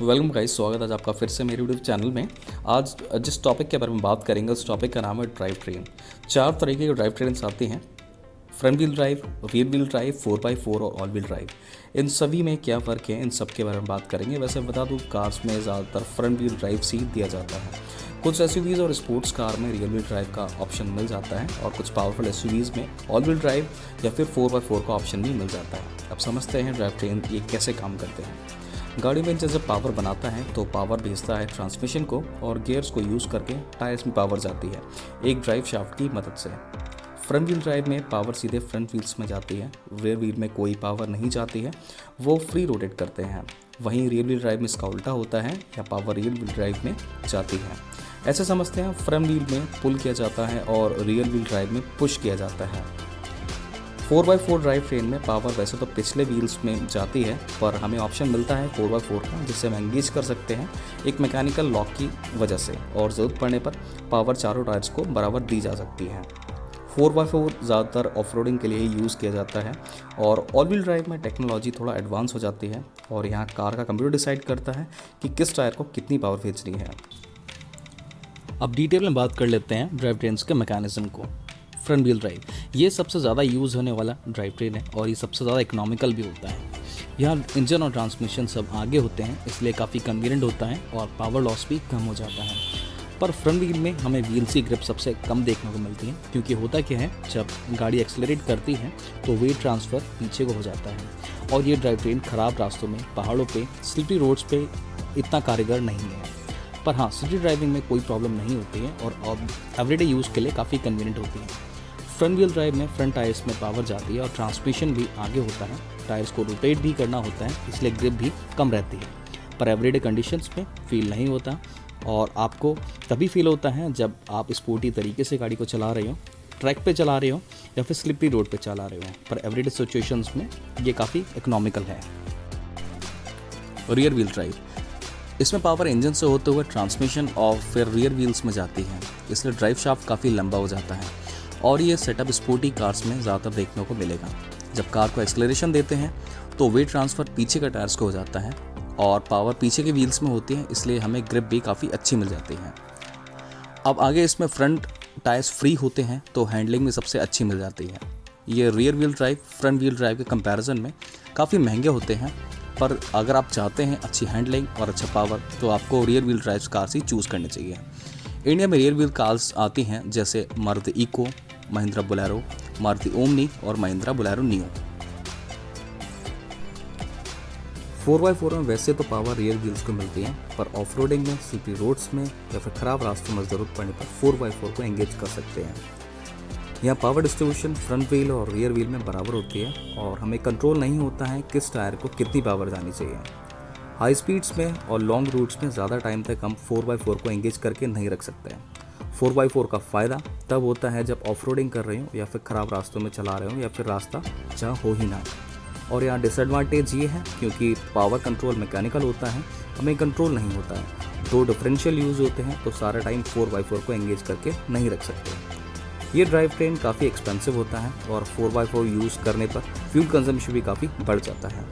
Welcome guys, स्वागत है आज आपका फिर से मेरे यूट्यूब चैनल में। आज जिस टॉपिक के बारे में बात करेंगे उस टॉपिक का नाम है ड्राइव ट्रेन। 4 तरीके की ड्राइव ट्रेन्स आती हैं: front wheel drive, rear wheel drive, 4x4 और ऑल व्हील ड्राइव। इन सभी में क्या फ़र्क है, इन सब के बारे में बात करेंगे। वैसे बता दूँ, कार्स में ज़्यादातर फ्रंट व्हील ड्राइव से ही दिया जाता है। कुछ एसयूवीज़ और स्पोर्ट्स कार में रियर व्हील ड्राइव का ऑप्शन मिल जाता है और कुछ पावरफुल एसयूवीज़ में ऑल व्हील ड्राइव या फिर 4x4 का ऑप्शन भी मिल जाता है। अब समझते हैं ड्राइव ट्रेन ये कैसे काम करते हैं। गाड़ी में इंजन जब पावर बनाता है तो पावर भेजता है ट्रांसमिशन को और गियर्स को यूज़ करके टायर्स में पावर जाती है एक ड्राइव शाफ्ट की मदद से। फ्रंट व्हील ड्राइव में पावर सीधे फ्रंट व्हील्स में जाती है, रियर व्हील में कोई पावर नहीं जाती है, वो फ्री रोटेट करते हैं। वहीं रियर व्हील ड्राइव में इसका उल्टा होता है, या पावर रियर व्हील ड्राइव में जाती है। ऐसे समझते हैं, फ्रंट व्हील में पुल किया जाता है और रियर व्हील ड्राइव में पुश किया जाता है। 4x4 ड्राइव ट्रेन में पावर वैसे तो पिछले व्हील्स में जाती है, पर हमें ऑप्शन मिलता है 4x4 का, जिससे हम एंगेज कर सकते हैं एक मैकेनिकल लॉक की वजह से, और ज़रूरत पड़ने पर पावर चारों टायर्स को बराबर दी जा सकती है। 4x4 ज़्यादातर ऑफ रोडिंग के लिए ही यूज़ किया जाता है, और ऑल व्हील ड्राइव में टेक्नोलॉजी थोड़ा एडवांस हो जाती है और यहाँ कार का कंप्यूटर डिसाइड करता है कि किस टायर को कितनी पावर भेजनी है। अब डिटेल में बात कर लेते हैं ड्राइव ट्रेन्स के मैकेनिज्म को। फ्रंट व्हील ड्राइव ये सबसे ज़्यादा यूज़ होने वाला ड्राइव ट्रेन है और ये सबसे ज़्यादा इकोनॉमिकल भी होता है। यहाँ इंजन और ट्रांसमिशन सब आगे होते हैं, इसलिए काफ़ी कन्वीनियंट होता है और पावर लॉस भी कम हो जाता है। पर फ्रंट व्हील में हमें व्हील्स की ग्रिप सबसे कम देखने को मिलती है, क्योंकि होता क्या है, जब गाड़ी एक्सेलरेट करती है तो वेट ट्रांसफ़र पीछे को हो जाता है और ये ड्राइव ट्रेन ख़राब रास्तों में, पहाड़ों पे, स्लिपरी रोड्स पे इतना कारगर नहीं है। पर हाँ, सिटी ड्राइविंग में कोई प्रॉब्लम नहीं होती है और एवरीडे यूज़ के लिए काफ़ी कन्वीनियंट होती है। फ्रंट व्हील ड्राइव में फ्रंट टायर्स में पावर जाती है और ट्रांसमिशन भी आगे होता है, टायर्स को रोटेट भी करना होता है, इसलिए ग्रिप भी कम रहती है। पर एवरीडे कंडीशंस में फील नहीं होता, और आपको तभी फील होता है जब आप स्पोर्टी तरीके से गाड़ी को चला रहे हो, ट्रैक पे चला रहे हो या फिर स्लिपरी रोड पे चला रहे हो। पर एवरीडे सिचुएशंस में ये काफ़ी इकोनॉमिकल है। रियर व्हील ड्राइव, इसमें पावर इंजन से होते हुए ट्रांसमिशन और फिर रियर व्हील्स में जाती है, इसलिए ड्राइव शाफ्ट काफ़ी लंबा हो जाता है और ये सेटअप स्पोर्टी कार्स में ज़्यादातर देखने को मिलेगा। जब कार को एक्सेलरेशन देते हैं तो वेट ट्रांसफ़र पीछे के टायर्स को हो जाता है और पावर पीछे के व्हील्स में होती है, इसलिए हमें ग्रिप भी काफ़ी अच्छी मिल जाती है। अब आगे इसमें फ्रंट टायर्स फ्री होते हैं तो हैंडलिंग में सबसे अच्छी मिल जाती है। ये rear wheel drive front wheel drive के कंपैरिजन में काफ़ी महंगे होते हैं, पर अगर आप चाहते हैं अच्छी हैंडलिंग और अच्छा पावर तो आपको रियर व्हील ड्राइव कार्स ही चूज़ करनी चाहिए। इंडिया में रियर व्हील कार्स आती हैं जैसे Maruti Eeco, Mahindra Bolero, Maruti Omni और महिंद्रा बोलेरो नियो। 4x4 में वैसे तो पावर रियर व्हील्स को मिलती है, पर ऑफ रोडिंग में, स्लिपरी रोड्स में या फिर ख़राब रास्तों में ज़रूरत पड़ने पर 4x4 को एंगेज कर सकते हैं। यहाँ पावर डिस्ट्रीब्यूशन फ्रंट व्हील और रियर व्हील में बराबर होती है और हमें कंट्रोल नहीं होता है किस टायर को कितनी पावर जानी चाहिए। हाई स्पीड्स में और लॉन्ग रूट्स में ज़्यादा टाइम तक हम 4x4 को एंगेज करके नहीं रख सकते हैं। 4x4 का फ़ायदा तब होता है जब ऑफ रोडिंग कर रहे हो या फिर ख़राब रास्तों में चला रहे हो या फिर रास्ता जहाँ हो ही ना। और यहाँ डिसएडवांटेज ये है, क्योंकि पावर कंट्रोल मैकेनिकल होता है, हमें कंट्रोल नहीं होता है। दो डिफरेंशियल यूज़ होते हैं तो सारा टाइम 4x4 को एंगेज करके नहीं रख सकते। ये ड्राइव ट्रेन काफ़ी एक्सपेंसिव होता है और 4x4 यूज़ करने पर फ्यूल कंजम्पशन भी काफ़ी बढ़ जाता है।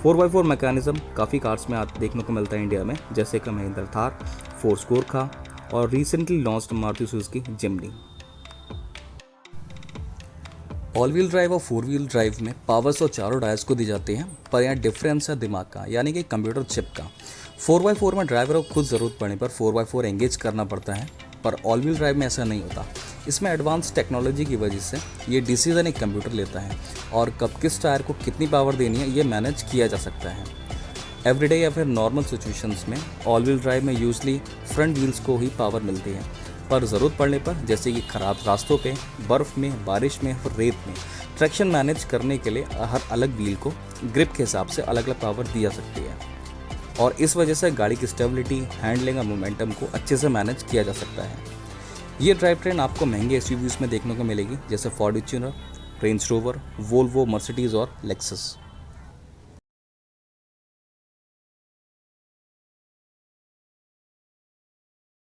4x4 मैकेनिज्म काफ़ी कार्स में देखने को मिलता है इंडिया में, जैसे कि महिंद्रा थार, फोर्स गोरखा और recently launched Maruti Suzuki Jimny. All wheel drive और 4 व्हील ड्राइव में पावर्स और चारों टायर्स को दी जाती हैं, पर यहाँ डिफरेंस है दिमाग का, यानी कि कंप्यूटर चिप का। 4x4 में ड्राइवर को खुद ज़रूरत पड़ने पर 4x4 एंगेज करना पड़ता है, पर ऑल व्हील ड्राइव में ऐसा नहीं होता। इसमें एडवांस टेक्नोलॉजी की वजह से ये डिसीजन एक कंप्यूटर लेता है और कब किस टायर को कितनी पावर देनी है ये मैनेज किया जा सकता है। एवरीडे या फिर नॉर्मल सिचुएशंस में ऑल व्हील ड्राइव में यूजली फ्रंट व्हील्स को ही पावर मिलती है, पर ज़रूरत पड़ने पर, जैसे कि ख़राब रास्तों पे, बर्फ़ में, बारिश में और रेत में, ट्रैक्शन मैनेज करने के लिए हर अलग व्हील को ग्रिप के हिसाब से अलग अलग पावर दी जा सकती है और इस वजह से गाड़ी की स्टेबिलिटी, हैंडलिंग और मोमेंटम को अच्छे से मैनेज किया जा सकता है। ये ड्राइव ट्रेन आपको महंगे एसयूवीज़ में देखने को मिलेगी, जैसे Fortuner, range rover, Volvo, Mercedes और लेक्सस।